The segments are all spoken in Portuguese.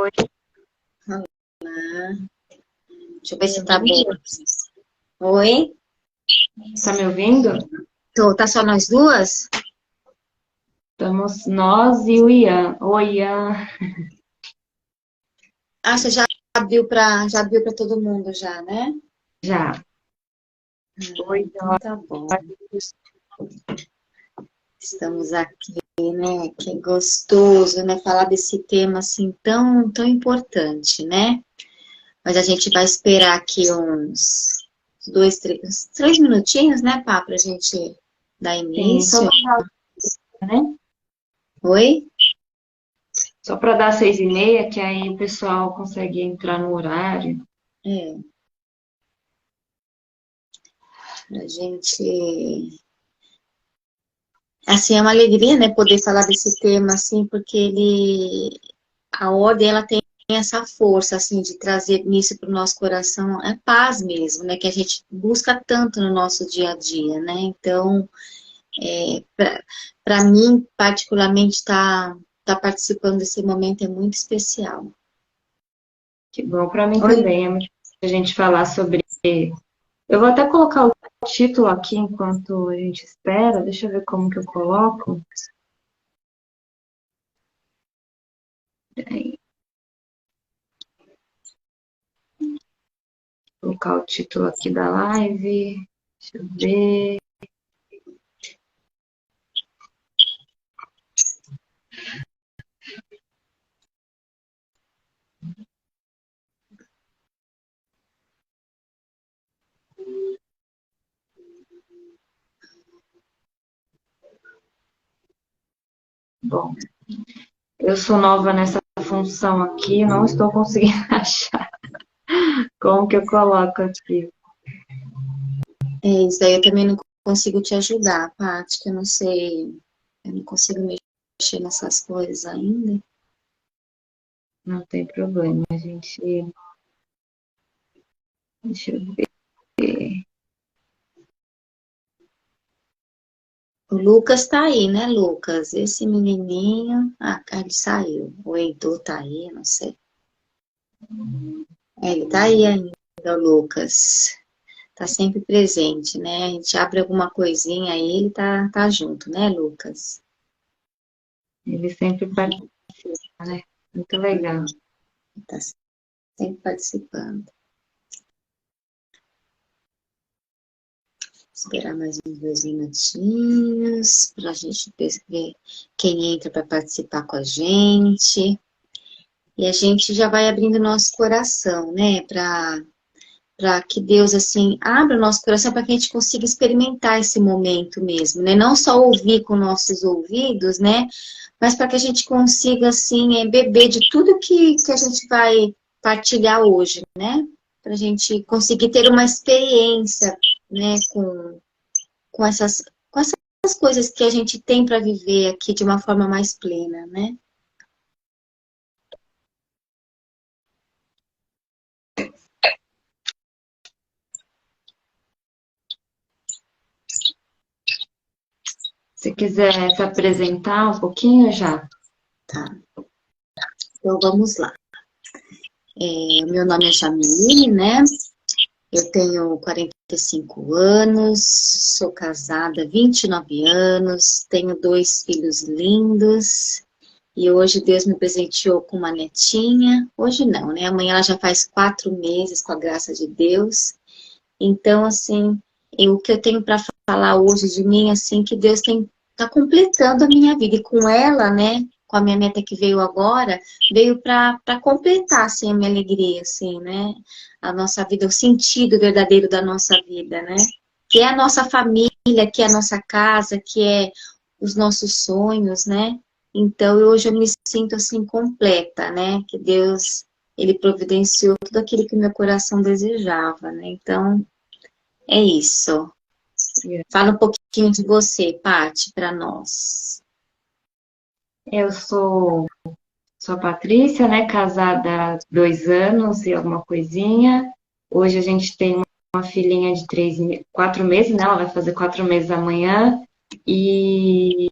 Olá. Deixa eu ver se tá bem. Oi? Tá me ouvindo? Tá só nós duas? Estamos nós e o Ian. Oi, Ian. Ah, você já abriu para todo mundo já, né? Já. Oi, Então tá bom. Estamos aqui, né? Que gostoso, né? Falar desse tema assim tão importante, né? Mas a gente vai esperar aqui uns 3 minutinhos, né, Pá, pra gente dar sim, só início. pra dar, né? Oi? Só para dar 6:30, que aí o pessoal consegue entrar no horário. É, pra gente. Assim, é uma alegria, né, poder falar desse tema, assim, porque a ordem, ela tem essa força, assim, de trazer nisso para o nosso coração, é paz mesmo, né, que a gente busca tanto no nosso dia a dia, né, então, para mim, particularmente, tá participando desse momento é muito especial. Que bom para mim Oi? também. É muito importante a gente falar sobre. Eu vou até colocar o título aqui enquanto a gente espera. Deixa eu ver como que eu coloco. Peraí, vou colocar o título aqui da live. Deixa eu ver. Bom, eu sou nova nessa função aqui, não estou conseguindo achar como que eu coloco aqui. É, isso daí eu também não consigo te ajudar, Paty, que eu não sei, eu não consigo mexer nessas coisas ainda. Não tem problema, a gente. Deixa eu ver. O Lucas tá aí, né, Lucas? Esse menininho. Ah, ele saiu. O Heitor tá aí, não sei. É, ele tá aí ainda, o Lucas. Tá sempre presente, né? A gente abre alguma coisinha aí, ele tá junto, né, Lucas? Ele sempre participa, né? Muito legal. Ele tá sempre participando. Esperar mais uns 2 minutinhos pra gente ver quem entra para participar com a gente. E a gente já vai abrindo nosso coração, né, para que Deus, assim, abra o nosso coração para que a gente consiga experimentar esse momento mesmo, né? Não só ouvir com nossos ouvidos, né? Mas para que a gente consiga, assim, beber de tudo que a gente vai partilhar hoje, né? Para a gente conseguir ter uma experiência, né? Com essas coisas que a gente tem para viver aqui de uma forma mais plena, né? Se quiser se apresentar um pouquinho já. Tá. Então vamos lá. Meu nome é Jamile, né? Eu tenho 45 anos, sou casada há 29 anos, tenho 2 filhos lindos e hoje Deus me presenteou com uma netinha. Hoje não, né? Amanhã ela já faz 4 meses, com a graça de Deus. Então, assim, o que eu tenho para falar hoje de mim, assim, que Deus tá completando a minha vida. E com ela, né, com a minha neta que veio agora, veio para completar, assim, a minha alegria, assim, né? A nossa vida, o sentido verdadeiro da nossa vida, né? Que é a nossa família, que é a nossa casa, que é os nossos sonhos, né? Então, hoje eu me sinto, assim, completa, né? Que Deus, Ele providenciou tudo aquilo que meu coração desejava, né? Então, é isso. Fala um pouquinho de você, Paty, para nós. Eu sou a Patrícia, né? Casada há 2 anos e alguma coisinha. Hoje a gente tem uma filhinha de 4 meses, né? Ela vai fazer 4 meses amanhã. E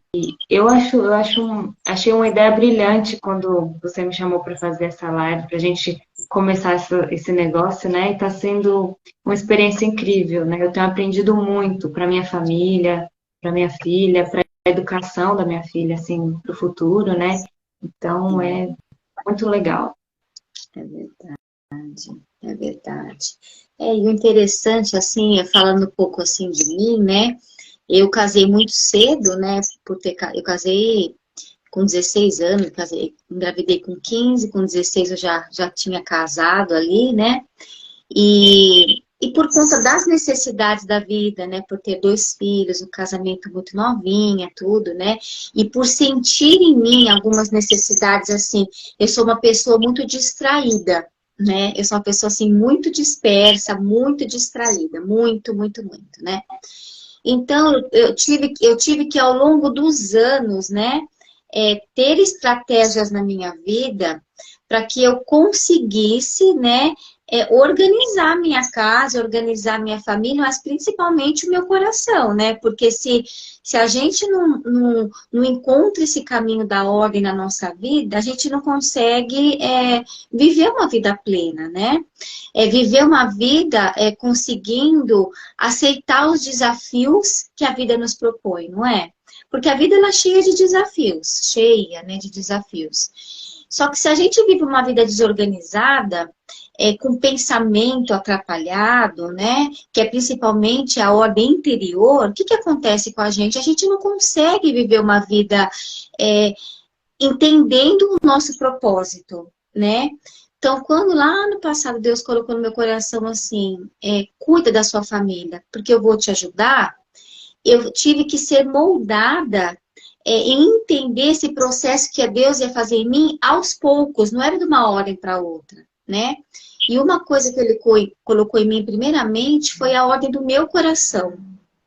achei uma ideia brilhante quando você me chamou para fazer essa live, para a gente começar esse negócio, né? E está sendo uma experiência incrível, né? Eu tenho aprendido muito para minha família, para minha filha, para a educação da minha filha, assim, para o futuro, né? Então, é muito legal. É verdade, é verdade. E o interessante, assim, falando um pouco assim de mim, né? Eu casei muito cedo, né? Eu casei com 16 anos, engravidei com 15, com 16 eu já tinha casado ali, né? E por conta das necessidades da vida, né? Por ter 2 filhos, um casamento muito novinha, tudo, né? E por sentir em mim algumas necessidades, assim, eu sou uma pessoa muito distraída, né? Eu sou uma pessoa, assim, muito dispersa, muito distraída, muito, muito, muito, né? Então, eu tive que, ao longo dos anos, né, ter estratégias na minha vida para que eu conseguisse, né, organizar minha casa, organizar minha família, mas principalmente o meu coração, né? Porque se a gente não encontra esse caminho da ordem na nossa vida, a gente não consegue viver uma vida plena, né? Viver uma vida conseguindo aceitar os desafios que a vida nos propõe, não é? Porque a vida ela é cheia de desafios, cheia, né, de desafios. Só que se a gente vive uma vida desorganizada, com pensamento atrapalhado, né, que é principalmente a ordem interior, o que acontece com a gente? A gente não consegue viver uma vida entendendo o nosso propósito, né? Então, quando lá no passado Deus colocou no meu coração assim, cuida da sua família, porque eu vou te ajudar, eu tive que ser moldada em entender esse processo que Deus ia fazer em mim aos poucos, não era de uma hora para outra, né? E uma coisa que Ele colocou em mim primeiramente foi a ordem do meu coração,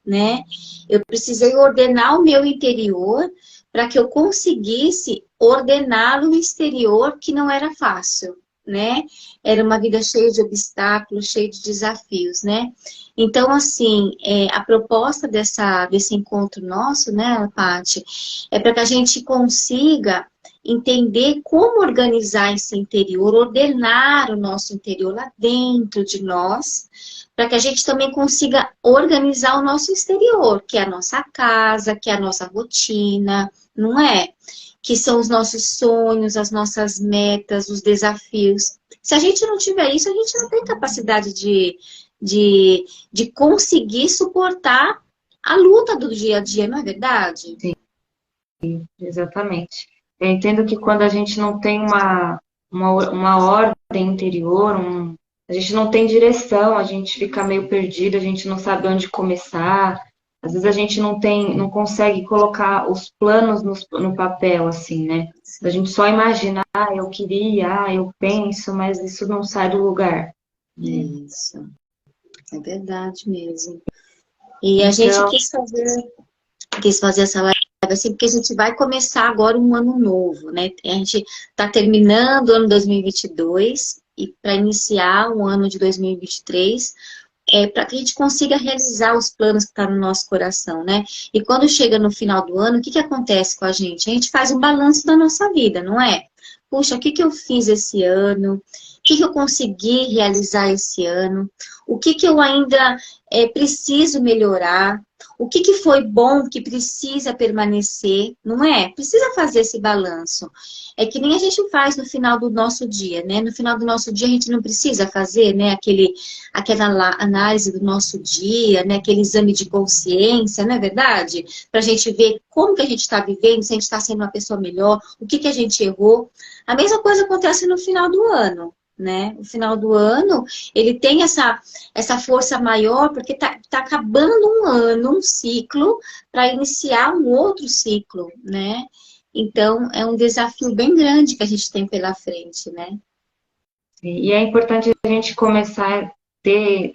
né? Eu precisei ordenar o meu interior para que eu conseguisse ordenar o exterior, que não era fácil, né? Era uma vida cheia de obstáculos, cheia de desafios, né? Então, assim, a proposta desse encontro nosso, né, Paty, é para que a gente consiga entender como organizar esse interior, ordenar o nosso interior lá dentro de nós, para que a gente também consiga organizar o nosso exterior, que é a nossa casa, que é a nossa rotina, não é? Que são os nossos sonhos, as nossas metas, os desafios. Se a gente não tiver isso, a gente não tem capacidade de conseguir suportar a luta do dia a dia, não é verdade? Sim, exatamente. Eu entendo que quando a gente não tem uma ordem interior, a gente não tem direção, a gente fica meio perdido, a gente não sabe onde começar. Às vezes a gente não consegue colocar os planos no papel, assim, né? A gente só imagina, eu queria, eu penso, mas isso não sai do lugar. Isso, é verdade mesmo. E a Então, gente quis fazer essa live assim, porque a gente vai começar agora um ano novo, né? A gente está terminando o ano 2022 e para iniciar o ano de 2023, para que a gente consiga realizar os planos que estão no nosso coração, né? E quando chega no final do ano, o que acontece com a gente? A gente faz um balanço da nossa vida, não é? Puxa, o que eu fiz esse ano? O que eu consegui realizar esse ano? O que eu ainda preciso melhorar? O que foi bom que precisa permanecer, não é? Precisa fazer esse balanço. É que nem a gente faz no final do nosso dia, né? No final do nosso dia a gente não precisa fazer, né? Aquela análise do nosso dia, né? Aquele exame de consciência, não é verdade? Para a gente ver como que a gente está vivendo, se a gente está sendo uma pessoa melhor, o que a gente errou. A mesma coisa acontece no final do ano, né? No final do ano, ele tem essa força maior, porque tá acabando um ano, um ciclo, para iniciar um outro ciclo, né? Então, é um desafio bem grande que a gente tem pela frente, né? e é importante a gente começar a ter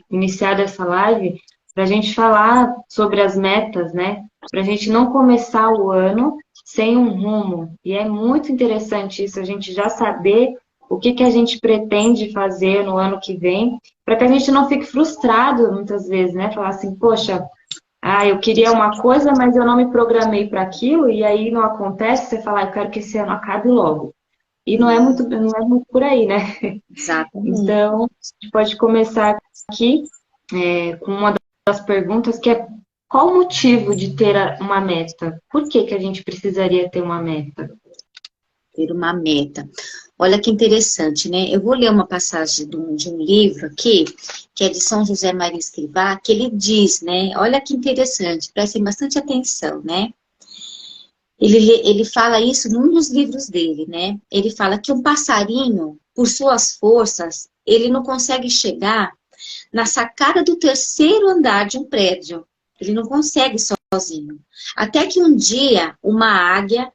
iniciado essa live para a gente falar sobre as metas, né? Para a gente não começar o ano sem um rumo. E é muito interessante isso, a gente já saber o que a gente pretende fazer no ano que vem, para que a gente não fique frustrado muitas vezes, né? Falar assim, poxa, Ah, eu queria uma coisa, mas eu não me programei para aquilo, e aí não acontece, você fala, eu quero que esse ano acabe logo. E não é muito por aí, né? Exatamente. Então, a gente pode começar aqui com uma das perguntas, que é qual o motivo de ter uma meta? Por que que a gente precisaria ter uma meta? Ter uma meta. Olha que interessante, né? Eu vou ler uma passagem de um livro aqui, que é de São José Maria Escrivá, que ele diz, né? Olha que interessante, prestem bastante atenção, né? Ele fala isso num dos livros dele, né? Ele fala que um passarinho, por suas forças, ele não consegue chegar na sacada do terceiro andar de um prédio. Ele não consegue sozinho. Até que um dia, uma águia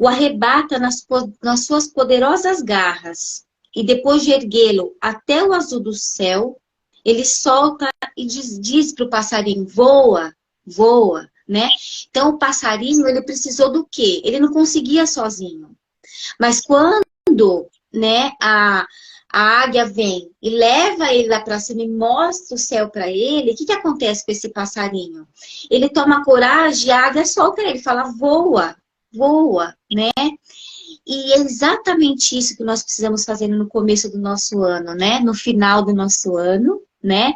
o arrebata nas suas poderosas garras. E depois de erguê-lo até o azul do céu, ele solta e diz para o passarinho, voa, voa, né? Então, o passarinho, ele precisou do quê? Ele não conseguia sozinho. Mas quando, né, a águia vem e leva ele lá para cima e mostra o céu para ele, o que acontece com esse passarinho? Ele toma coragem e a águia solta ele, fala, voa, voa, né? E é exatamente isso que nós precisamos fazer no começo do nosso ano, né? No final do nosso ano, né?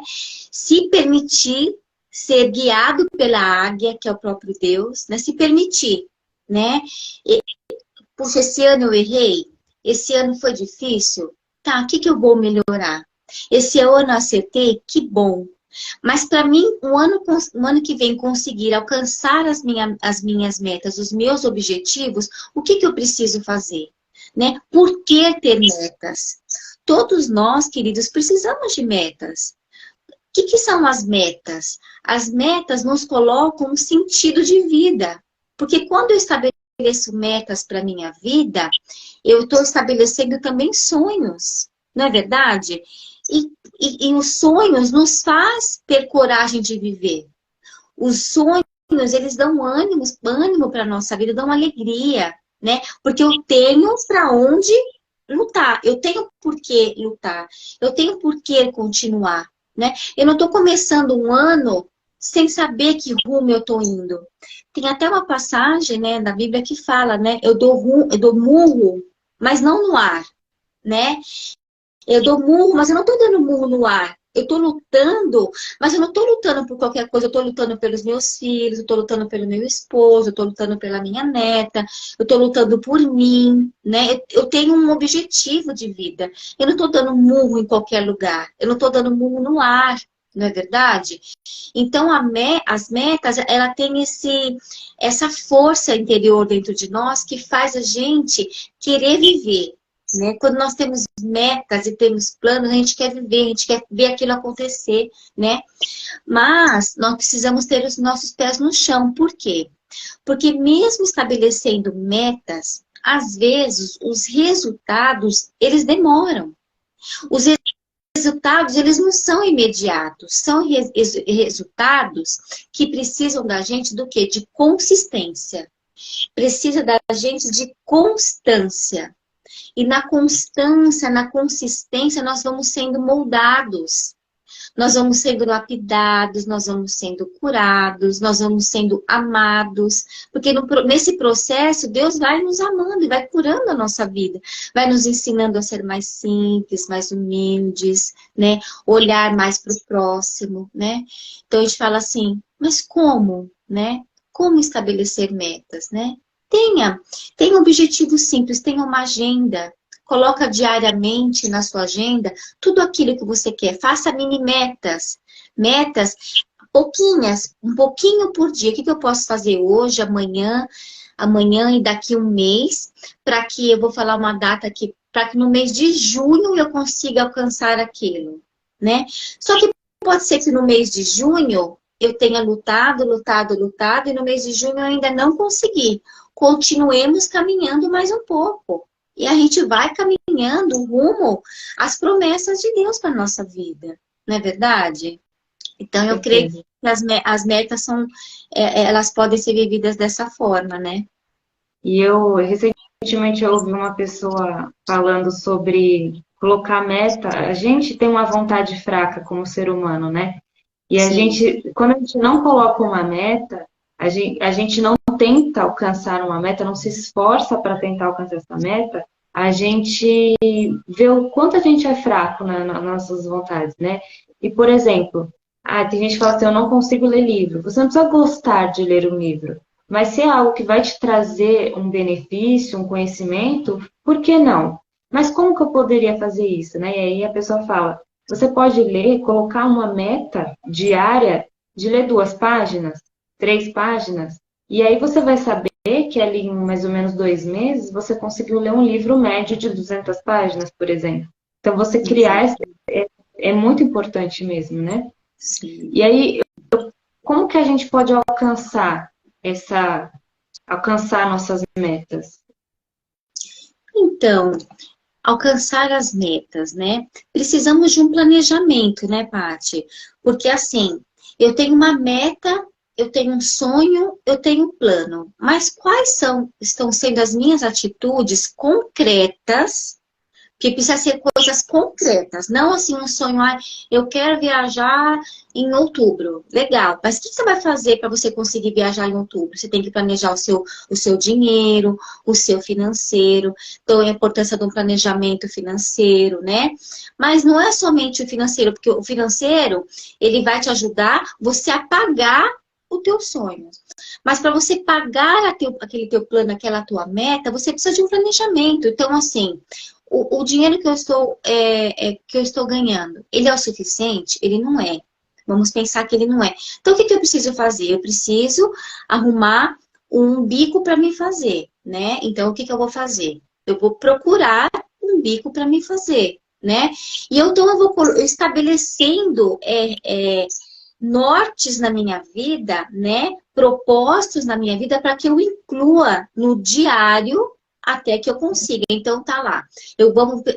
Se permitir ser guiado pela águia, que é o próprio Deus, né? Se permitir, né? Puxa, esse ano eu errei, esse ano foi difícil, tá, o que que eu vou melhorar? Esse ano eu acertei, que bom. Mas para mim, o ano que vem conseguir alcançar as minhas metas, os meus objetivos, o que que eu preciso fazer? Né? Por que ter metas? Todos nós, queridos, precisamos de metas. O que que são as metas? As metas nos colocam um sentido de vida. Porque quando eu estabeleço metas para a minha vida, eu estou estabelecendo também sonhos, não é verdade? E os sonhos nos faz ter coragem de viver. Os sonhos, eles dão ânimo para a nossa vida, dão alegria, né? Porque eu tenho para onde lutar, eu tenho por que lutar, eu tenho por que continuar, né? Eu não estou começando um ano sem saber que rumo eu estou indo. Tem até uma passagem, né, na Bíblia que fala, né? Eu dou murro, mas não no ar, né? Eu dou murro, mas eu não estou dando murro no ar. Eu estou lutando, mas eu não estou lutando por qualquer coisa. Eu estou lutando pelos meus filhos, eu estou lutando pelo meu esposo, eu estou lutando pela minha neta, eu estou lutando por mim, né? Eu tenho um objetivo de vida. Eu não estou dando murro em qualquer lugar. Eu não estou dando murro no ar, não é verdade? Então, as metas, ela tem essa força interior dentro de nós que faz a gente querer viver. Né? Quando nós temos metas e temos planos, a gente quer viver, a gente quer ver aquilo acontecer, né? Mas nós precisamos ter os nossos pés no chão. Por quê? Porque mesmo estabelecendo metas, às vezes os resultados, eles demoram. Os resultados, eles não são imediatos. São resultados que precisam da gente do quê? De consistência. Precisa da gente de constância. E na constância, na consistência, nós vamos sendo moldados. Nós vamos sendo lapidados, nós vamos sendo curados, nós vamos sendo amados. Porque nesse processo, Deus vai nos amando e vai curando a nossa vida. Vai nos ensinando a ser mais simples, mais humildes, né? Olhar mais para o próximo, né? Então a gente fala assim, mas como, né? Como estabelecer metas, né? Tenha um objetivo simples, tenha uma agenda. Coloca diariamente na sua agenda tudo aquilo que você quer. Faça mini metas. Metas pouquinhas, um pouquinho por dia. O que eu posso fazer hoje, amanhã e daqui um mês, para que eu vou falar uma data aqui, para que no mês de junho eu consiga alcançar aquilo, né? Só que pode ser que no mês de junho eu tenha lutado, e no mês de junho eu ainda não consegui. Continuemos caminhando mais um pouco. E a gente vai caminhando rumo às promessas de Deus para a nossa vida. Não é verdade? Então, eu creio que as metas elas podem ser vividas dessa forma, né? E eu recentemente ouvi uma pessoa falando sobre colocar meta. A gente tem uma vontade fraca como ser humano, né? E sim, quando a gente não coloca uma meta, a gente não tenta alcançar uma meta, não se esforça para tentar alcançar essa meta, a gente vê o quanto a gente é fraco nas nossas vontades, né? E, por exemplo, tem gente que fala assim, eu não consigo ler livro. Você não precisa gostar de ler um livro, mas se é algo que vai te trazer um benefício, um conhecimento, por que não? Mas como que eu poderia fazer isso, né? E aí a pessoa fala, você pode ler, colocar uma meta diária de ler 2 páginas, 3 páginas, e aí você vai saber que ali em mais ou menos 2 meses você conseguiu ler um livro médio de 200 páginas, por exemplo. Então você criar exato, é muito importante mesmo, né? sim. E aí, como que a gente pode alcançar nossas metas? Então, alcançar as metas, né? Precisamos de um planejamento, né, Paty? Porque assim, eu tenho uma meta, eu tenho um sonho, eu tenho um plano. Mas estão sendo as minhas atitudes concretas, que precisa ser coisas concretas, não assim um sonho, eu quero viajar em outubro. Legal, mas o que você vai fazer para você conseguir viajar em outubro? Você tem que planejar o seu dinheiro, o seu financeiro, então a importância de um planejamento financeiro, né? Mas não é somente o financeiro, porque o financeiro, ele vai te ajudar você a pagar o teu sonho. Mas para você pagar aquele teu plano, aquela tua meta, você precisa de um planejamento. Então, assim, o dinheiro que eu estou ganhando, ele é o suficiente? Ele não é. Vamos pensar que ele não é. Então, o que eu preciso fazer? Eu preciso arrumar um bico para me fazer, né? Então, o que eu vou fazer? Eu vou procurar um bico para me fazer, né? Então, eu vou estabelecendo nortes na minha vida, né? Propósitos na minha vida para que eu inclua no diário até que eu consiga. Então tá lá.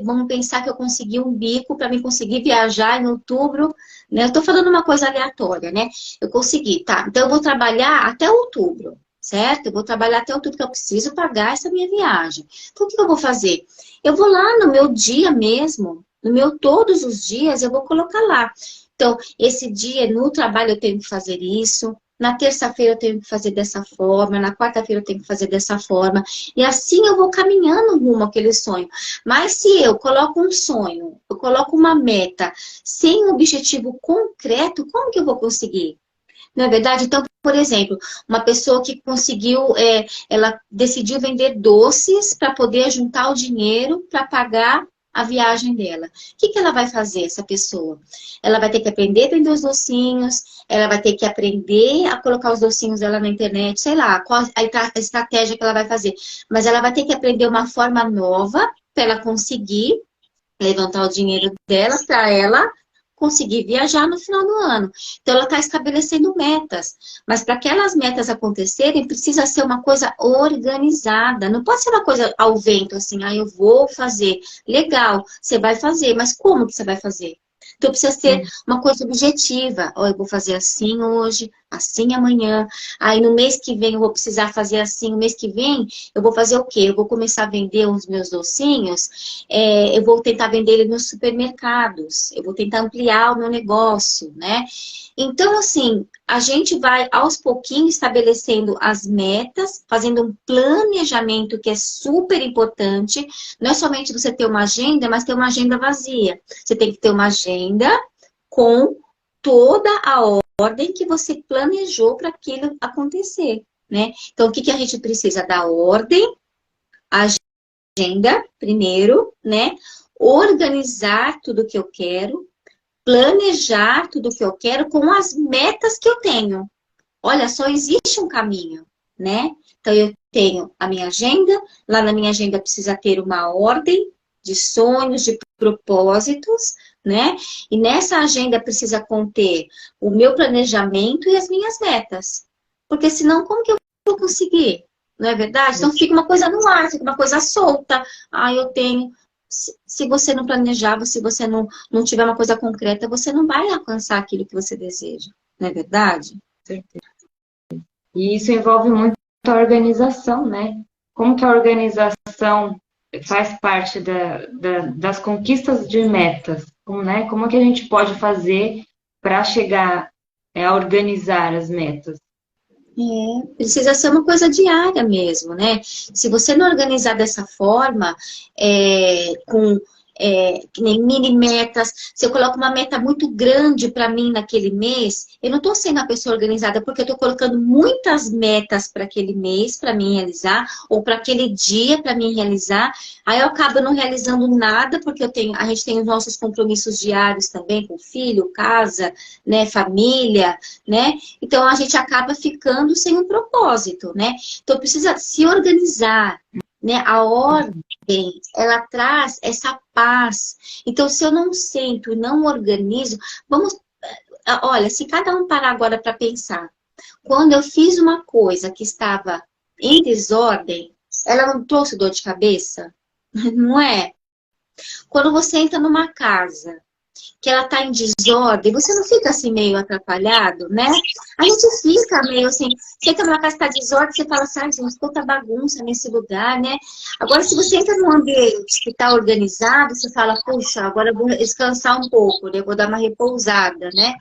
Vamos pensar que eu consegui um bico para mim conseguir viajar em outubro, né? Eu tô falando uma coisa aleatória, né? Eu consegui, tá? Então eu vou trabalhar até outubro, certo? Eu vou trabalhar até outubro, porque eu preciso pagar essa minha viagem. Então o que eu vou fazer? Eu vou lá no meu dia mesmo, no meu todos os dias, eu vou colocar lá. Então, esse dia no trabalho eu tenho que fazer isso, na terça-feira eu tenho que fazer dessa forma, na quarta-feira eu tenho que fazer dessa forma. E assim eu vou caminhando rumo àquele sonho. Mas se eu coloco um sonho, eu coloco uma meta, sem um objetivo concreto, como que eu vou conseguir? Não é verdade? Então, por exemplo, uma pessoa que conseguiu, ela decidiu vender doces para poder juntar o dinheiro para pagar a viagem dela. O que ela vai fazer, essa pessoa? Ela vai ter que aprender a vender os docinhos, ela vai ter que aprender a colocar os docinhos dela na internet, sei lá, qual a estratégia que ela vai fazer. Mas ela vai ter que aprender uma forma nova para ela conseguir levantar o dinheiro dela para ela conseguir viajar no final do ano. Então, ela está estabelecendo metas. Mas para aquelas metas acontecerem, precisa ser uma coisa organizada. Não pode ser uma coisa ao vento, assim, eu vou fazer. Legal, você vai fazer, mas como que você vai fazer? Então, precisa ser Sim. uma coisa objetiva. Eu vou fazer assim hoje, assim amanhã. Aí, no mês que vem, eu vou precisar fazer assim. No mês que vem, eu vou fazer o quê? Eu vou começar a vender os meus docinhos. Eu vou tentar vender ele nos supermercados. Eu vou tentar ampliar o meu negócio, né? Então, assim, a gente vai aos pouquinhos estabelecendo as metas, fazendo um planejamento que é super importante. Não é somente você ter uma agenda, mas ter uma agenda vazia. Você tem que ter uma agenda com toda a ordem que você planejou para aquilo acontecer, né? Então, o que a gente precisa? Da ordem, agenda, primeiro, né? Organizar tudo que eu quero, planejar tudo que eu quero com as metas que eu tenho. Olha, só existe um caminho, né? Então, eu tenho a minha agenda, lá na minha agenda precisa ter uma ordem de sonhos, de propósitos, né? E nessa agenda precisa conter o meu planejamento e as minhas metas. Porque senão, como que eu vou conseguir? Não é verdade? Então, fica uma coisa no ar, fica uma coisa solta. Eu tenho. Se você não planejar, se você não tiver uma coisa concreta, você não vai alcançar aquilo que você deseja. Não é verdade? E isso envolve muito a organização, né? Como que a organização faz parte das conquistas de metas? Como, né? Como que a gente pode fazer para chegar a organizar as metas. Precisa ser uma coisa diária mesmo, né? Se você não organizar dessa forma, com que nem mini metas, se eu coloco uma meta muito grande para mim naquele mês, eu não estou sendo a pessoa organizada porque eu estou colocando muitas metas para aquele mês para mim realizar, ou para aquele dia para mim realizar, aí eu acabo não realizando nada, porque a gente tem os nossos compromissos diários também, com filho, casa, né, família, né? Então a gente acaba ficando sem um propósito, né? Então precisa se organizar, né? A ordem, ela traz essa paz. Então, se eu não sento e não organizo, olha, se cada um parar agora para pensar, quando eu fiz uma coisa que estava em desordem, ela não trouxe dor de cabeça? Não é? Quando você entra numa casa que ela tá em desordem, você não fica assim meio atrapalhado, né? A gente fica meio assim, você entra numa casa que tá desordem, você fala assim, ai, gente, quanta bagunça nesse lugar, né? Agora, se você entra num ambiente que tá organizado, você fala, puxa, agora eu vou descansar um pouco, né? Eu vou dar uma repousada, né?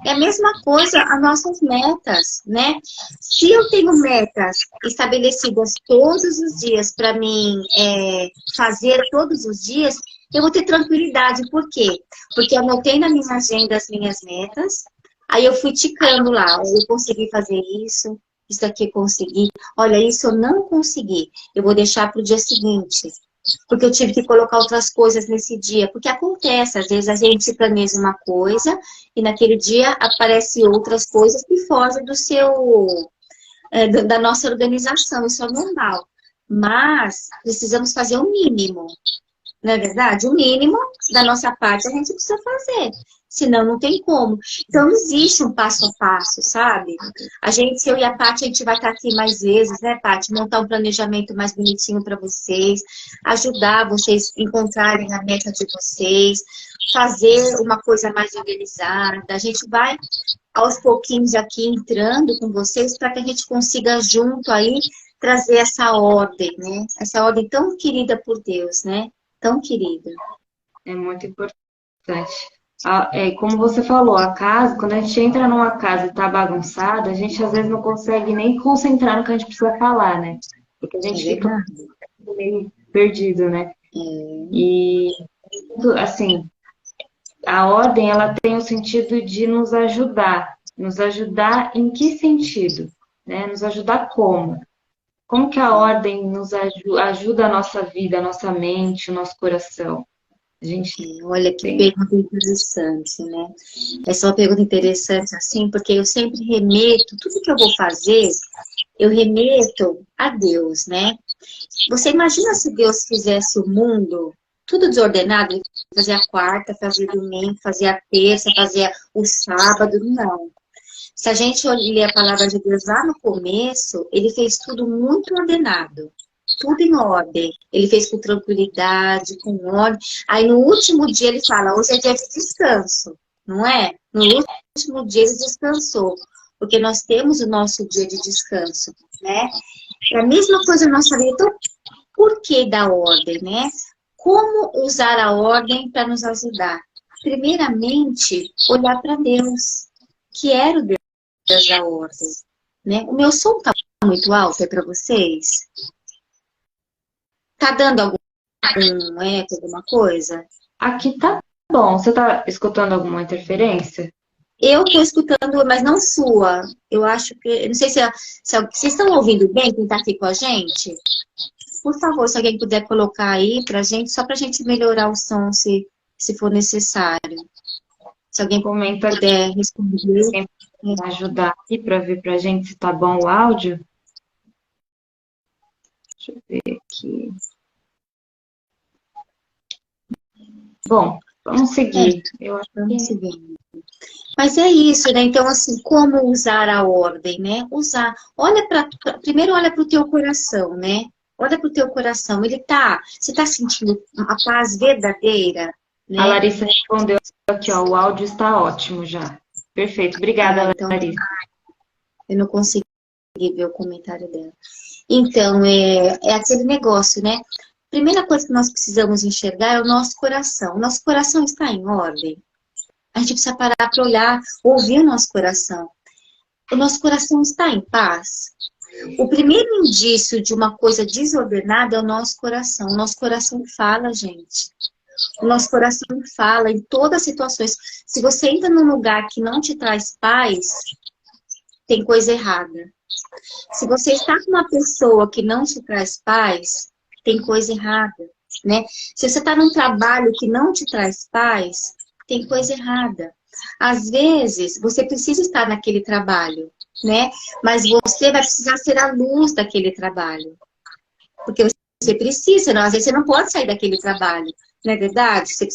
É a mesma coisa as nossas metas, né? Se eu tenho metas estabelecidas todos os dias para mim fazer todos os dias, eu vou ter tranquilidade. Por quê? Porque eu anotei na minha agenda as minhas metas, aí eu fui ticando lá, eu consegui fazer isso aqui eu consegui, olha, isso eu não consegui, eu vou deixar para o dia seguinte, porque eu tive que colocar outras coisas nesse dia, porque acontece, às vezes a gente planeja uma coisa e naquele dia aparecem outras coisas que fogem da nossa organização, isso é normal, mas precisamos fazer o mínimo. Não é verdade? O mínimo da nossa parte a gente precisa fazer. Senão não tem como. Então, existe um passo a passo, sabe? Eu e a Paty, a gente vai estar aqui mais vezes, né, Paty? Montar um planejamento mais bonitinho para vocês, ajudar vocês a encontrarem a meta de vocês, fazer uma coisa mais organizada. A gente vai, aos pouquinhos, aqui entrando com vocês para que a gente consiga junto aí trazer essa ordem, né? Essa ordem tão querida por Deus, né? Tão querida. É muito importante. Como você falou, a casa, quando a gente entra numa casa e está bagunçada, a gente às vezes não consegue nem concentrar no que a gente precisa falar, né? Porque a gente fica meio perdido, né? E, assim, a ordem, ela tem o sentido de nos ajudar. Nos ajudar em que sentido? Né? Nos ajudar como? Como que a ordem nos ajuda a nossa vida, a nossa mente, o nosso coração? Olha que pergunta interessante, né? Essa é uma pergunta interessante, assim, porque eu sempre remeto, tudo que eu vou fazer, eu remeto a Deus, né? Você imagina se Deus fizesse o mundo tudo desordenado, ele fazia a quarta, fazia domingo, fazia a terça, fazia o sábado, não. Se a gente ler a palavra de Deus lá no começo, ele fez tudo muito ordenado. Tudo em ordem. Ele fez com tranquilidade, com ordem. Aí no último dia ele fala, hoje é dia de descanso, não é? No último dia ele descansou, porque nós temos o nosso dia de descanso, né? É a mesma coisa na nossa vida. Então, por que da ordem, né? Como usar a ordem para nos ajudar? Primeiramente, olhar para Deus, que era o Deus da ordem, né? O meu som tá muito alto para vocês? Tá dando algum eco, alguma coisa? Aqui tá bom. Você tá escutando alguma interferência? Eu tô escutando, mas não sua. Eu acho que... Não sei se vocês estão ouvindo bem quem tá aqui com a gente? Por favor, se alguém puder colocar aí pra gente, só pra gente melhorar o som, se for necessário. Se alguém puder responder. Ajudar aqui pra ver pra gente se tá bom o áudio. Deixa eu ver aqui. Bom, vamos seguir. Eu acho vamos seguir. Mas é isso, né? Então, assim, como usar a ordem, né? Usar. Primeiro olha para o teu coração, né? Olha para o teu coração. Você está sentindo a paz verdadeira? Né? A Larissa respondeu aqui, ó, o áudio está ótimo já. Perfeito. Obrigada, então, Larissa. Eu não consegui ver o comentário dela. Então, é aquele negócio, né? Primeira coisa que nós precisamos enxergar é o nosso coração. O nosso coração está em ordem? A gente precisa parar para olhar, ouvir o nosso coração. O nosso coração está em paz? O primeiro indício de uma coisa desordenada é o nosso coração. O nosso coração fala, gente. O nosso coração fala em todas as situações. Se você entra num lugar que não te traz paz, tem coisa errada. Se você está com uma pessoa que não te traz paz, tem coisa errada, né? Se você está num trabalho que não te traz paz, tem coisa errada. Às vezes, você precisa estar naquele trabalho, né? Mas você vai precisar ser a luz daquele trabalho. Porque você precisa, não? Às vezes você não pode sair daquele trabalho, não é verdade? Você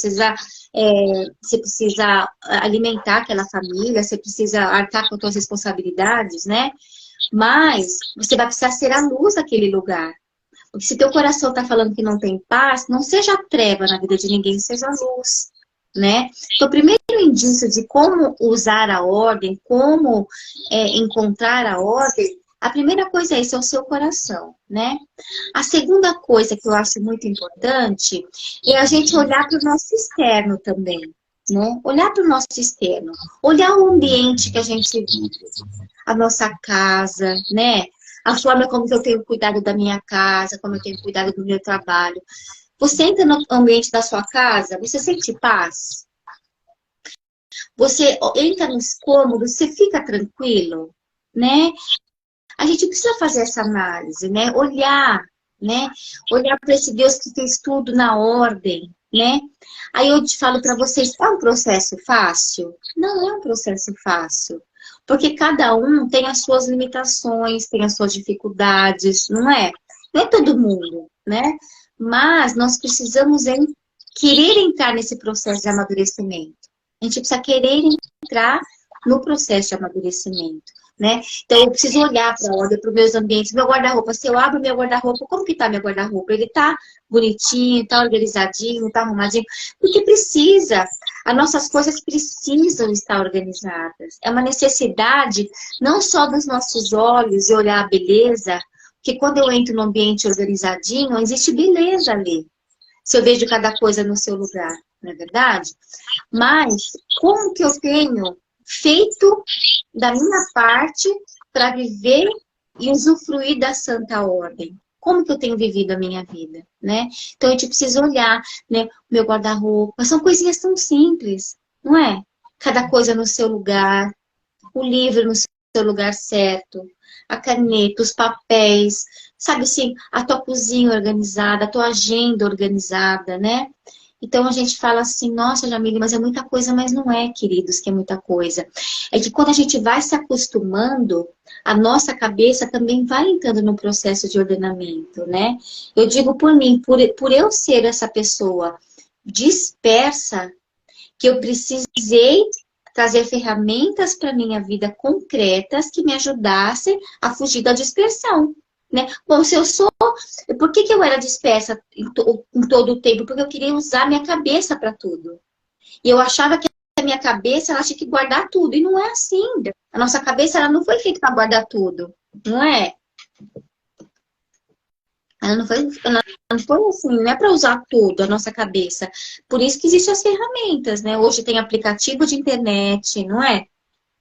precisa alimentar aquela família, você precisa arcar com as suas responsabilidades, né? Mas você vai precisar ser a luz daquele lugar. Porque se teu coração está falando que não tem paz, não seja treva na vida de ninguém, seja luz, né? Então, o primeiro indício de como usar a ordem, como encontrar a ordem, a primeira coisa é isso, é o seu coração, né? A segunda coisa que eu acho muito importante é a gente olhar para o nosso externo também, né? Olhar para o nosso externo, olhar o ambiente que a gente vive, a nossa casa, né? A forma como eu tenho cuidado da minha casa, como eu tenho cuidado do meu trabalho. Você entra no ambiente da sua casa, você sente paz? Você entra nos cômodos, você fica tranquilo, né? A gente precisa fazer essa análise, né? Olhar, né? Olhar para esse Deus que fez tudo na ordem, né? Aí eu te falo para vocês, é um processo fácil? Não é um processo fácil. Porque cada um tem as suas limitações, tem as suas dificuldades, não é? Não é todo mundo, né? Mas nós precisamos querer entrar nesse processo de amadurecimento. A gente precisa querer entrar no processo de amadurecimento, né? Então, eu preciso olhar para a ordem, para os meus ambientes, meu guarda-roupa. Se eu abro meu guarda-roupa, como que tá meu guarda-roupa? Ele tá bonitinho, tá organizadinho, tá arrumadinho? Porque precisa. As nossas coisas precisam estar organizadas. É uma necessidade, não só dos nossos olhos e olhar a beleza, porque quando eu entro num ambiente organizadinho, existe beleza ali. Se eu vejo cada coisa no seu lugar, não é verdade? Mas, como que eu tenho feito da minha parte para viver e usufruir da santa ordem? Como que eu tenho vivido a minha vida, né? Então, a gente precisa olhar, né? O meu guarda-roupa. São coisinhas tão simples, não é? Cada coisa no seu lugar. O livro no seu lugar certo. A caneta, os papéis. Sabe assim, a tua cozinha organizada, a tua agenda organizada, né? Então a gente fala assim, nossa, Jamile, mas é muita coisa, mas não é, queridos, que é muita coisa. É que quando a gente vai se acostumando, a nossa cabeça também vai entrando no processo de ordenamento, né? Eu digo por mim, por eu ser essa pessoa dispersa, que eu precisei trazer ferramentas para minha vida concretas que me ajudassem a fugir da dispersão. Né? Bom, se eu sou... Por que eu era dispersa em todo o tempo? Porque eu queria usar minha cabeça para tudo. E eu achava que a minha cabeça, ela tinha que guardar tudo. E não é assim. A nossa cabeça, ela não foi feita para guardar tudo. Não é? Ela não foi assim, não é para usar tudo, a nossa cabeça. Por isso que existem as ferramentas, né? Hoje tem aplicativo de internet, não é?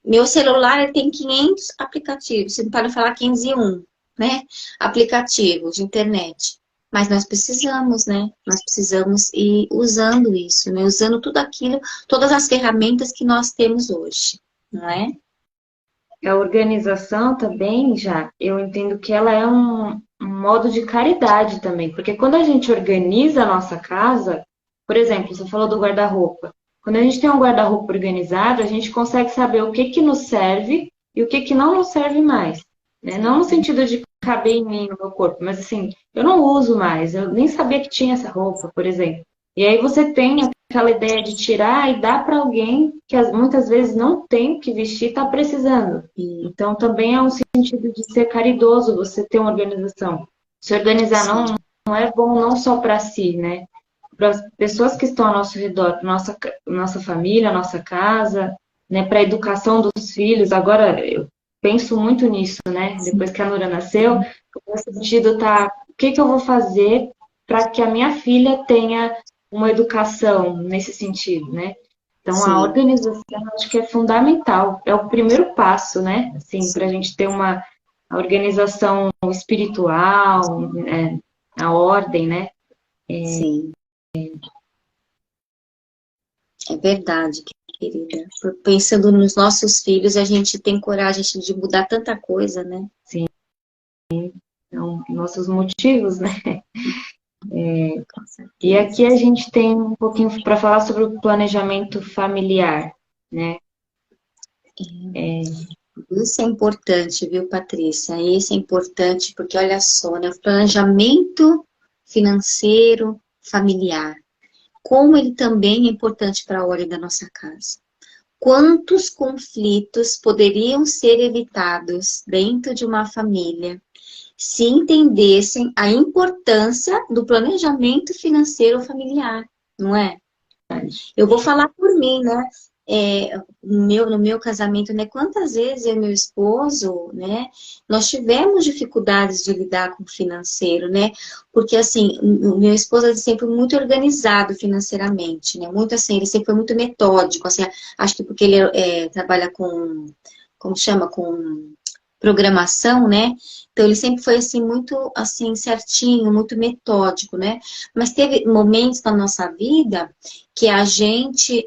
Meu celular ele tem 500 aplicativos, você não pode falar 501, né? Aplicativos de internet. Mas nós precisamos, né? Nós precisamos ir usando isso, né? Usando tudo aquilo, todas as ferramentas que nós temos hoje, não é? A organização também, já, eu entendo que ela é um modo de caridade também, porque quando a gente organiza a nossa casa, por exemplo, você falou do guarda-roupa. Quando a gente tem um guarda-roupa organizado, a gente consegue saber o que nos serve e o que não nos serve mais. Né? Não no sentido de caber em mim, no meu corpo, mas assim, eu não uso mais, eu nem sabia que tinha essa roupa, por exemplo. E aí você tem aquela ideia de tirar e dar para alguém que muitas vezes não tem o que vestir e está precisando. Então também é um sentido de ser caridoso, você ter uma organização. Se organizar não é bom não só para si, né? Para as pessoas que estão ao nosso redor, para nossa família, nossa casa, né? Para a educação dos filhos. Agora eu penso muito nisso, né? Depois que a Nura nasceu, o sentido tá, o que eu vou fazer para que a minha filha tenha uma educação nesse sentido, né? Então, a sim, organização, eu acho que é fundamental. É o primeiro passo, né? Assim, para a gente ter uma organização espiritual, a ordem, né? sim. É verdade, querida. Pensando nos nossos filhos, a gente tem coragem de mudar tanta coisa, né? Sim, então, nossos motivos, né? Com E certeza. aqui a gente tem um pouquinho para falar sobre o planejamento familiar, né? Isso é importante, viu, Patrícia? Isso é importante porque, olha só, né? O planejamento financeiro familiar, como ele também é importante para a ordem da nossa casa. Quantos conflitos poderiam ser evitados dentro de uma família se entendessem a importância do planejamento financeiro familiar, não é? Eu vou falar por mim, né? No meu casamento, né? Quantas vezes eu e meu esposo, né? Nós tivemos dificuldades de lidar com o financeiro, né? Porque, assim, o meu esposo é sempre muito organizado financeiramente, né? Muito assim, ele sempre foi muito metódico, assim, acho que porque ele trabalha com, como chama? Com programação, né? Então ele sempre foi assim muito assim certinho, muito metódico, né? Mas teve momentos na nossa vida que a gente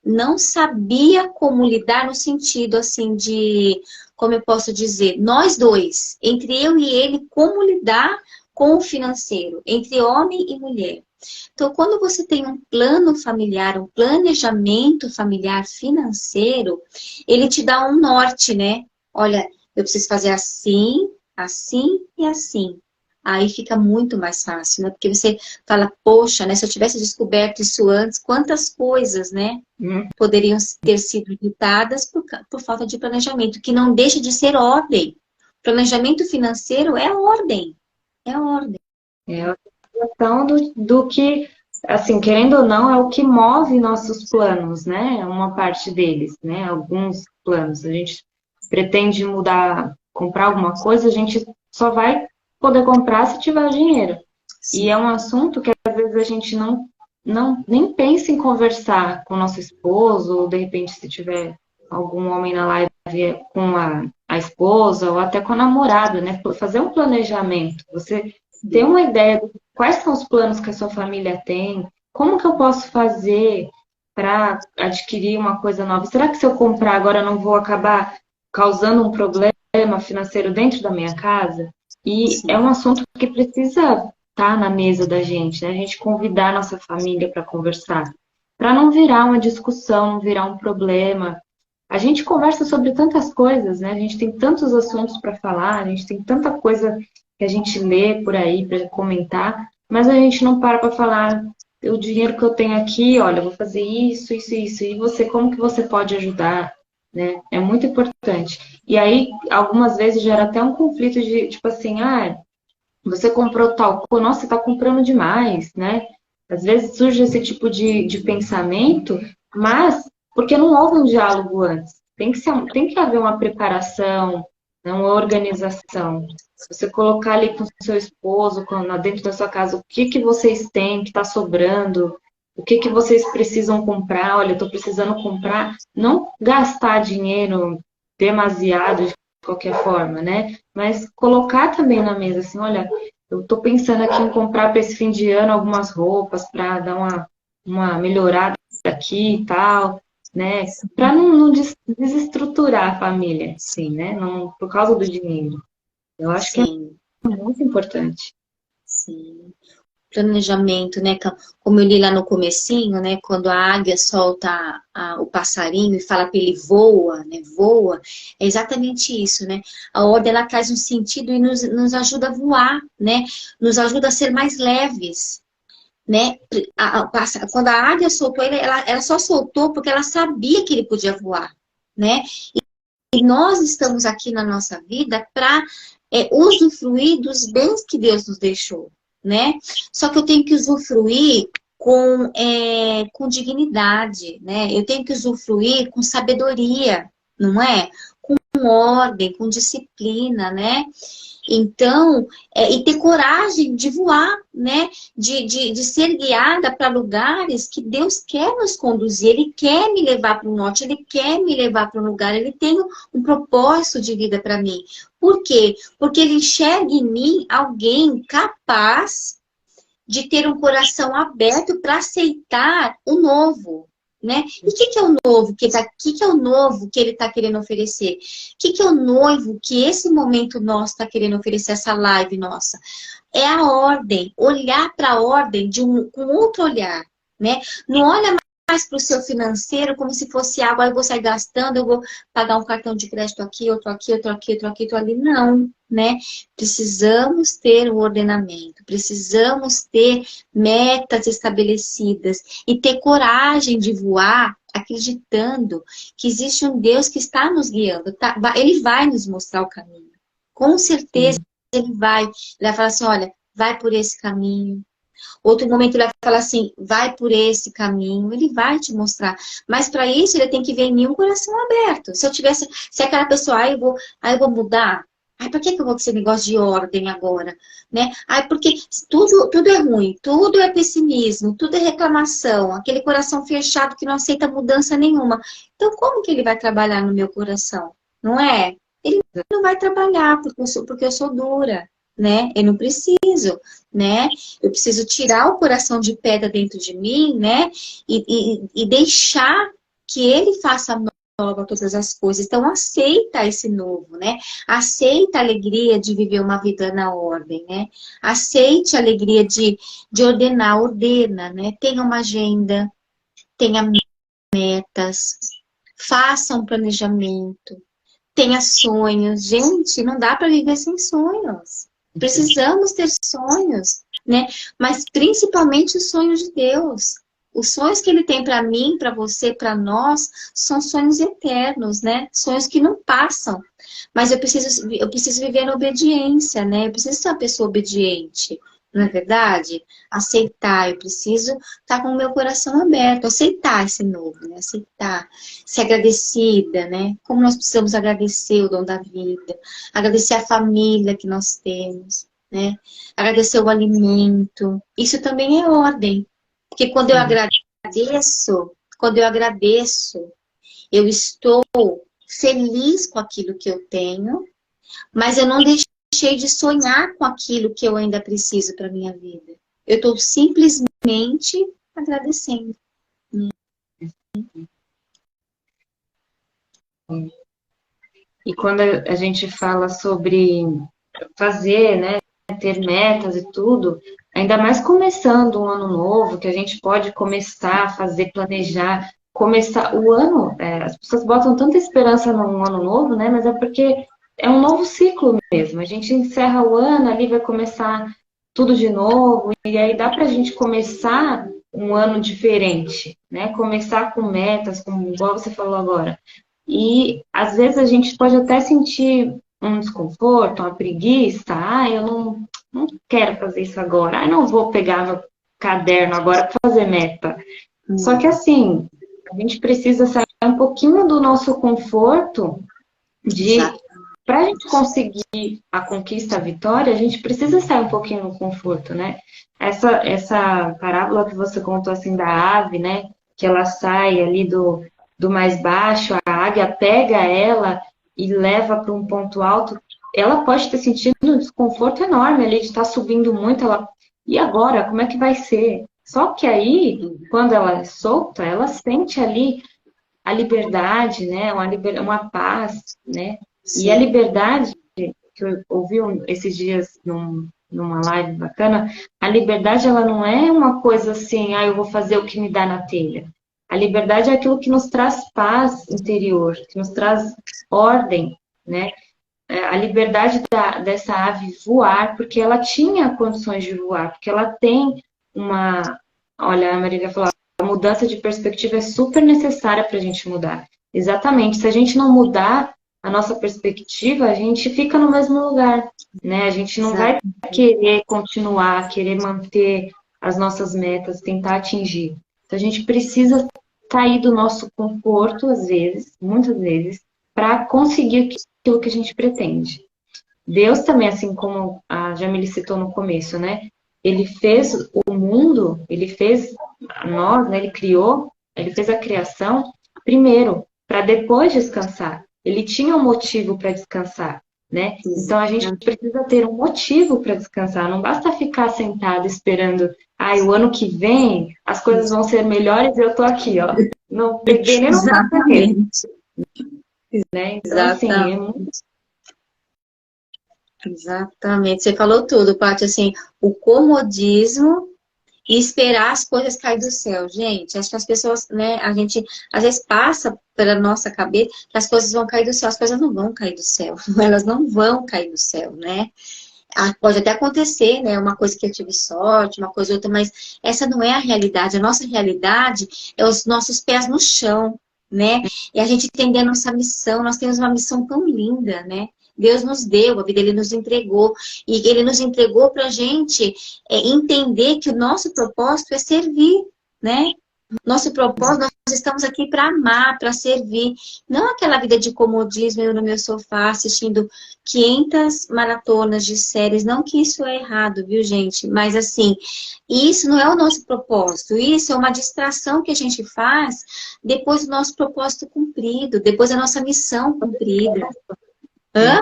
não sabia como lidar no sentido assim de, como eu posso dizer, nós dois, entre eu e ele, como lidar com o financeiro, entre homem e mulher. Então, quando você tem um plano familiar, um planejamento familiar financeiro, ele te dá um norte, né? Olha, eu preciso fazer assim, assim e assim. Aí fica muito mais fácil, né? Porque você fala, poxa, né? Se eu tivesse descoberto isso antes, quantas coisas, né? Hum, Poderiam ter sido evitadas por falta de planejamento, que não deixa de ser ordem. Planejamento financeiro é ordem. É ordem. É a questão do que, assim, querendo ou não, é o que move nossos planos, né? É uma parte deles, né? Alguns planos. A gente pretende mudar, comprar alguma coisa, a gente só vai poder comprar se tiver o dinheiro. E é Sim, um assunto que às vezes a gente não nem pensa em conversar com o nosso esposo, ou de repente se tiver algum homem na live com a esposa, ou até com a namorada, né? Fazer um planejamento. Você ter sim, uma ideia de quais são os planos que a sua família tem, como que eu posso fazer para adquirir uma coisa nova? Será que se eu comprar agora eu não vou acabar causando um problema financeiro dentro da minha casa? E é sim. um assunto que precisa estar na mesa da gente, né? A gente convidar a nossa família para conversar, para não virar uma discussão, não virar um problema. A gente conversa sobre tantas coisas, né? A gente tem tantos assuntos para falar, a gente tem tanta coisa que a gente lê por aí para comentar, mas a gente não para falar o dinheiro que eu tenho aqui, olha, eu vou fazer isso, isso, isso, e você, como que você pode ajudar, né? É muito importante. E aí, algumas vezes gera até um conflito de, tipo assim, você comprou tal coisa, nossa, você está comprando demais, né? Às vezes surge esse tipo de pensamento, mas porque não houve um diálogo antes. Tem que haver uma preparação, né, uma organização. Você colocar ali com o seu esposo, dentro da sua casa, o que que vocês têm que está sobrando, o que que vocês precisam comprar. Olha, eu estou precisando comprar. Não gastar dinheiro demasiado de qualquer forma, né? Mas colocar também na mesa assim, olha, eu estou pensando aqui em comprar para esse fim de ano algumas roupas para dar uma melhorada aqui e tal, né? Para não desestruturar a família, sim, né? Não, por causa do dinheiro. Eu acho que é Sim, muito importante. sim. Planejamento, né? Como eu li lá no comecinho, né? Quando a águia solta o passarinho e fala para ele voa, né? Voa, é exatamente isso, né? A ordem ela traz um sentido e nos ajuda a voar, né? Nos ajuda a ser mais leves, né? Quando a águia soltou ele, ela só soltou porque ela sabia que ele podia voar, né? E nós estamos aqui na nossa vida para usufruir dos bens que Deus nos deixou, né? Só que eu tenho que usufruir com dignidade, né? Eu tenho que usufruir com sabedoria, não é? com ordem, com disciplina, né? Então, e ter coragem de voar, né? De ser guiada para lugares que Deus quer nos conduzir. Ele quer me levar para o norte, Ele quer me levar para um lugar, Ele tem um propósito de vida para mim. Por quê? Porque Ele enxerga em mim alguém capaz de ter um coração aberto para aceitar o novo. Né? E o que é o novo que é o novo que ele está querendo oferecer? O que é o novo que esse momento nosso está querendo oferecer, essa live nossa? É a ordem, olhar para a ordem com outro olhar, né? Não olha mais para o seu financeiro como se fosse algo, aí eu vou sair gastando, eu vou pagar um cartão de crédito aqui, outro aqui, outro aqui, outro aqui, outro ali. Não, né? Precisamos ter um ordenamento, precisamos ter metas estabelecidas e ter coragem de voar acreditando que existe um Deus que está nos guiando, tá? Ele vai nos mostrar o caminho. Com certeza ele vai falar assim, olha, vai por esse caminho. Outro momento ele vai falar assim, vai por esse caminho, ele vai te mostrar. Mas para isso ele tem que ver em mim um coração aberto. Se aquela pessoa, eu vou mudar. Ai, por que eu vou com esse negócio de ordem agora? Né? Ai, porque tudo é ruim, tudo é pessimismo, tudo é reclamação, aquele coração fechado que não aceita mudança nenhuma. Então, como que ele vai trabalhar no meu coração? Não é? Ele não vai trabalhar porque eu sou dura, né? Eu não preciso, né? Eu preciso tirar o coração de pedra dentro de mim, né? E deixar que ele faça nova todas as coisas. Então, aceita esse novo, né? Aceita a alegria de viver uma vida na ordem, né? Aceite a alegria de ordenar, ordena, né? Tenha uma agenda, tenha metas, faça um planejamento, tenha sonhos. Gente, não dá para viver sem sonhos. Precisamos ter sonhos, né? Mas principalmente os sonhos de Deus. Os sonhos que Ele tem para mim, para você, para nós, são sonhos eternos, né? Sonhos que não passam. Mas eu preciso viver na obediência, né? Eu preciso ser uma pessoa obediente, não é verdade? Aceitar, eu preciso estar com o meu coração aberto, aceitar esse novo, né? Aceitar, ser agradecida, né? Como nós precisamos agradecer o dom da vida, agradecer a família que nós temos, né? Agradecer o alimento. Isso também é ordem. Porque quando eu agradeço, eu estou feliz com aquilo que eu tenho, mas eu não deixei de sonhar com aquilo que eu ainda preciso para minha vida. Eu estou simplesmente agradecendo. E quando a gente fala sobre fazer, né, ter metas e tudo, ainda mais começando um ano novo, que a gente pode começar a fazer, planejar, começar o ano, as pessoas botam tanta esperança num ano novo, né, mas é porque é um novo ciclo mesmo. A gente encerra o ano, ali vai começar tudo de novo, e aí dá pra gente começar um ano diferente, né, começar com metas, como igual você falou agora. E às vezes a gente pode até sentir um desconforto, uma preguiça, eu não quero fazer isso agora, não vou pegar meu caderno agora para fazer meta. Só que assim, a gente precisa sair um pouquinho do nosso conforto para a gente conseguir a conquista, a vitória, a gente precisa sair um pouquinho do conforto, né? Essa parábola que você contou assim da ave, né? Que ela sai ali do mais baixo, a águia pega ela e leva para um ponto alto, ela pode ter sentido um desconforto enorme ali de estar subindo muito, e agora, como é que vai ser? Só que aí, quando ela é solta, ela sente ali a liberdade, né? Uma paz, né? Sim. E a liberdade, que eu ouvi esses dias numa live bacana, a liberdade, ela não é uma coisa assim, eu vou fazer o que me dá na telha. A liberdade é aquilo que nos traz paz interior, que nos traz ordem, né? A liberdade dessa ave voar, porque ela tinha condições de voar, porque ela tem Olha, a Marília falou, a mudança de perspectiva é super necessária para a gente mudar. Exatamente, se a gente não mudar a nossa perspectiva, a gente fica no mesmo lugar, né? A gente não vai querer continuar, querer manter as nossas metas, tentar atingir. Então, a gente precisa sair do nosso conforto, às vezes, muitas vezes, para conseguir aquilo que a gente pretende. Deus também, assim como a Jamile citou no começo, né? Ele fez o mundo, ele fez nós, né? Ele criou, ele fez a criação primeiro, para depois descansar. Ele tinha um motivo para descansar, né? Então a gente precisa ter um motivo para descansar. Não basta ficar sentado esperando, o ano que vem as coisas vão ser melhores e eu tô aqui, ó. Não peguei nem no Exatamente. né? Então, assim, é muito. Exatamente. Você falou tudo, Paty, assim, o comodismo e esperar as coisas cair do céu. Gente, acho que as pessoas, né, a gente às vezes passa pela nossa cabeça que as coisas vão cair do céu. As coisas não vão cair do céu. Elas não vão cair do céu, né? Pode até acontecer, né? Uma coisa que eu tive sorte, uma coisa ou outra, mas essa não é a realidade. A nossa realidade é os nossos pés no chão, né? E a gente entender a nossa missão. Nós temos uma missão tão linda, né? Deus nos deu, a vida Ele nos entregou. E Ele nos entregou para a gente entender que o nosso propósito é servir, né? Nosso propósito, nós estamos aqui para amar, para servir. Não aquela vida de comodismo, eu no meu sofá assistindo 500 maratonas de séries. Não que isso é errado, viu, gente? Mas, assim, isso não é o nosso propósito. Isso é uma distração que a gente faz depois do nosso propósito cumprido, depois da nossa missão cumprida. Hã?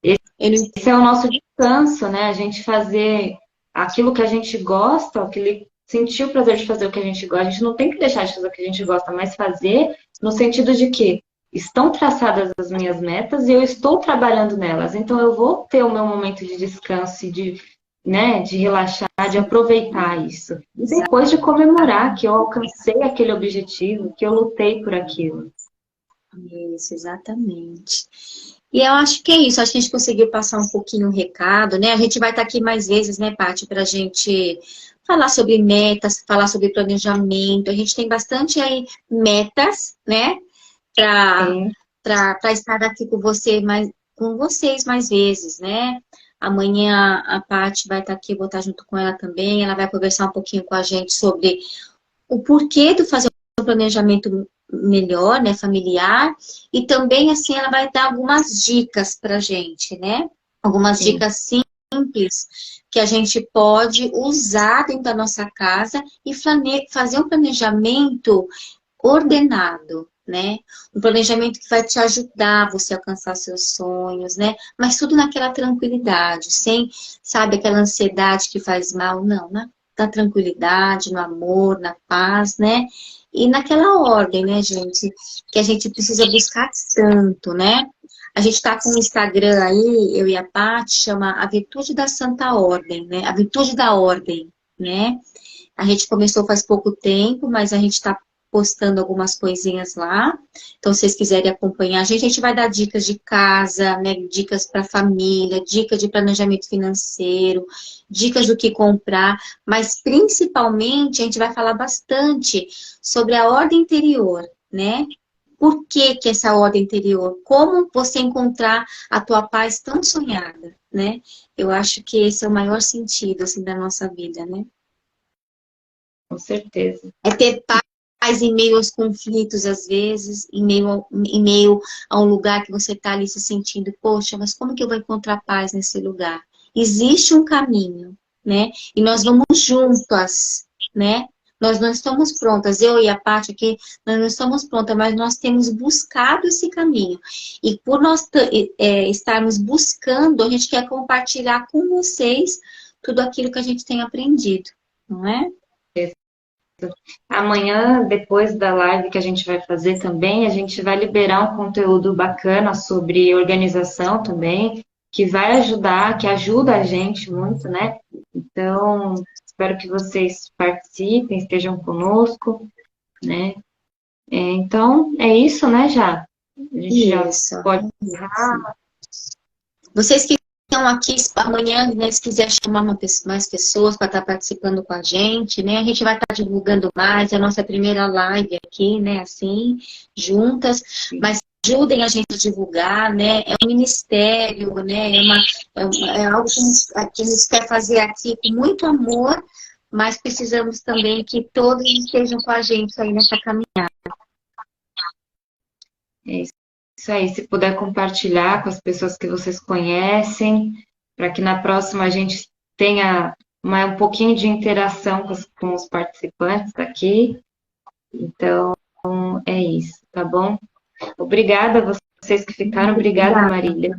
Esse é o nosso descanso, né? A gente fazer aquilo que a gente gosta, sentir o prazer de fazer o que a gente gosta. A gente não tem que deixar de fazer o que a gente gosta, mas fazer no sentido de que estão traçadas as minhas metas e eu estou trabalhando nelas. Então eu vou ter o meu momento de descanso e de relaxar, de aproveitar isso. E depois de comemorar que eu alcancei aquele objetivo, que eu lutei por aquilo. Isso, exatamente. E eu acho que é isso, acho que a gente conseguiu passar um pouquinho o recado, né? A gente vai estar aqui mais vezes, né, Paty, para a gente falar sobre metas, falar sobre planejamento. A gente tem bastante aí metas, né, para estar aqui com vocês mais vezes, né? Amanhã a Paty vai estar aqui, eu vou estar junto com ela também. Ela vai conversar um pouquinho com a gente sobre o porquê de fazer um planejamento melhor, né, familiar, e também, assim, ela vai dar algumas dicas pra gente, né? Algumas dicas simples que a gente pode usar dentro da nossa casa e fazer um planejamento ordenado, né? Um planejamento que vai te ajudar você a alcançar seus sonhos, né? Mas tudo naquela tranquilidade, sem, sabe, aquela ansiedade que faz mal, não, né? Na tranquilidade, no amor, na paz, né? E naquela ordem, né, gente? Que a gente precisa buscar tanto, né? A gente tá com o Instagram aí, eu e a Paty, chama A Virtude da Santa Ordem, né? A Virtude da Ordem, né? A gente começou faz pouco tempo, mas a gente tá postando algumas coisinhas lá. Então, se vocês quiserem acompanhar a gente vai dar dicas de casa, né? Dicas para família, dicas de planejamento financeiro, dicas do que comprar, mas principalmente a gente vai falar bastante sobre a ordem interior, né? Por que que essa ordem interior? Como você encontrar a tua paz tão sonhada, né? Eu acho que esse é o maior sentido, assim, da nossa vida, né? Com certeza. É ter paz em meio aos conflitos, às vezes, em meio a um lugar que você está ali se sentindo, poxa, mas como que eu vou encontrar paz nesse lugar? Existe um caminho, né? E nós vamos juntas, né? Nós não estamos prontas, eu e a Paty aqui, nós não estamos prontas, mas nós temos buscado esse caminho. E por nós estarmos buscando, a gente quer compartilhar com vocês tudo aquilo que a gente tem aprendido, não é? Amanhã, depois da live que a gente vai fazer também, a gente vai liberar um conteúdo bacana sobre organização também, que vai ajudar, que ajuda a gente muito, né? Então, espero que vocês participem, estejam conosco, né? Então, é isso, né, Já? A gente já pode encerrar. Vocês que estão aqui amanhã, né, se quiser chamar mais pessoas para estar participando com a gente, né? A gente vai estar divulgando mais, é a nossa primeira live aqui, né? Assim, juntas, mas ajudem a gente a divulgar, né? É um ministério, né? É algo que a gente quer fazer aqui com muito amor, mas precisamos também que todos estejam com a gente aí nessa caminhada. É isso Isso aí, se puder compartilhar com as pessoas que vocês conhecem, para que na próxima a gente tenha um pouquinho de interação com os participantes aqui. Então, é isso, tá bom? Obrigada a vocês que ficaram. Obrigada, Obrigada. Marília.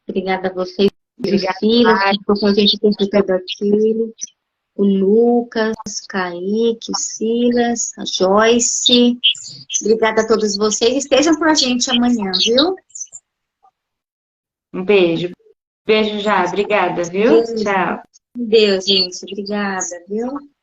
Obrigada a vocês, o Obrigada, Silas, que Mari. ficou com a gente o tempo todo aqui. O Lucas, Kaique, o Silas, a Joyce. Obrigada a todos vocês. Estejam com a gente amanhã, viu? Um beijo. Beijo já. Obrigada, viu? Beijo. Tchau. Deus, gente. Obrigada, viu?